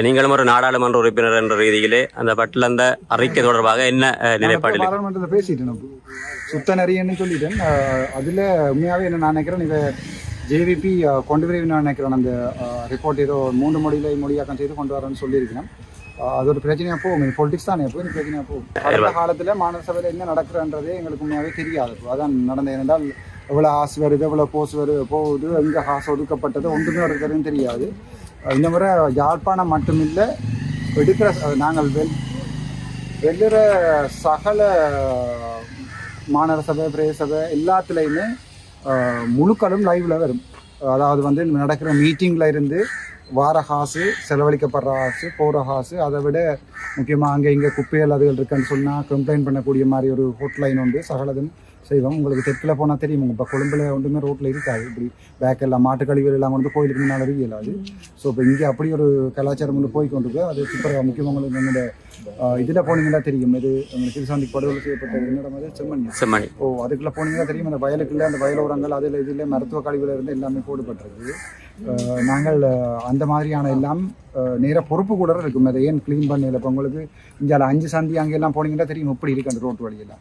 நீங்களும் ஒரு நாடாளுமன்ற உறுப்பினர் என்ற ரீதியிலே அந்த பட்டிலந்த அறிக்கை தொடர்பாக என்ன நிலைப்பாடு? பாராளுமன்றத்தில் பேசிட்டேன், சுத்த நெறியன்னு சொல்லிட்டேன். அதில் உண்மையாகவே என்ன நான் நினைக்கிறேன், இதை ஜேவிபி கொண்டு வரவே நான் நினைக்கிறேன். அந்த ரிப்போர்ட் ஏதோ 3 மொழியாக்கம் செய்து கொண்டு வரேன்னு சொல்லியிருக்கிறேன். அது ஒரு பிரச்சனையாக போகும். இது பொலிட்டிக்ஸ் தானே, எப்போ பிரச்சனையாக போகும். கடந்த காலத்தில் மாநில சபையில் என்ன நடக்கிறன்றதே எங்களுக்கு உண்மையாகவே தெரியாது. அதான் நடந்தது. ஏனென்றால் எவ்வளோ ஆசை வருது, எவ்வளோ போஸ் போகுது, எங்கே காசு ஒதுக்கப்பட்டது ஒன்றுமே இருக்கிறதுன்னு தெரியாது. இந்த முறை யாழ்ப்பாணம் மட்டுமில்லை, எடுக்கிற நாங்கள் வெள்ளுற சகல மாநகர சபை, பிரதேச சபை எல்லாத்துலேயுமே முழுக்களும் லைவில் வரும். அதாவது வந்து நடக்கிற மீட்டிங்கில் இருந்து வார காசு, செலவழிக்கப்படுற காசு, போகிற காசு, அதை விட முக்கியமாக அங்கே இங்கே குப்பைகள் அதுகள் இருக்குன்னு சொன்னால் கம்ப்ளைண்ட் பண்ணக்கூடிய மாதிரி ஒரு ஹோட்லைன் உண்டு. சகலதும் செய்வோம். உங்களுக்கு தெற்கில் போனால் தெரியும். இப்போ கொழும்பில் ஒன்றுமே ரோட்டில் இருக்காது. இப்படி பேக்கெல்லாம் மாட்டு கழிவுகள் எல்லாம் வந்து கோயிலுக்கு முன்னால் இயலாது. ஸோ இப்போ இங்கே அப்படி ஒரு கலாச்சாரம் வந்து போய் கொண்டு போய் அது சூப்பராக முக்கியமாக உங்களுக்கு எங்களோட இதில் போனீங்கன்னா தெரியும். இது உங்களுக்கு திருசாந்தி படுகொலை செய்யப்பட்ட என்னோட மாதிரி செம்மணி. அதுக்குள்ளே போனீங்கன்னா தெரியும். அந்த வயலுக்குள்ள அந்த வயலோரங்கள் அதில் இதில் மருத்துவ கழிவுல இருந்து எல்லாமே போடுபட்டிருக்கு. நாங்கள் அந்த மாதிரியான எல்லாம் நேர பொறுப்பு கூட இருக்கும். அதை ஏன் க்ளீன் பண்ணல. இப்போ உங்களுக்கு இங்கே 5 சந்தி அங்கெல்லாம் போனீங்கன்னா தெரியும் எப்படி இருக்கு அந்த ரோட்டு வழியெல்லாம்.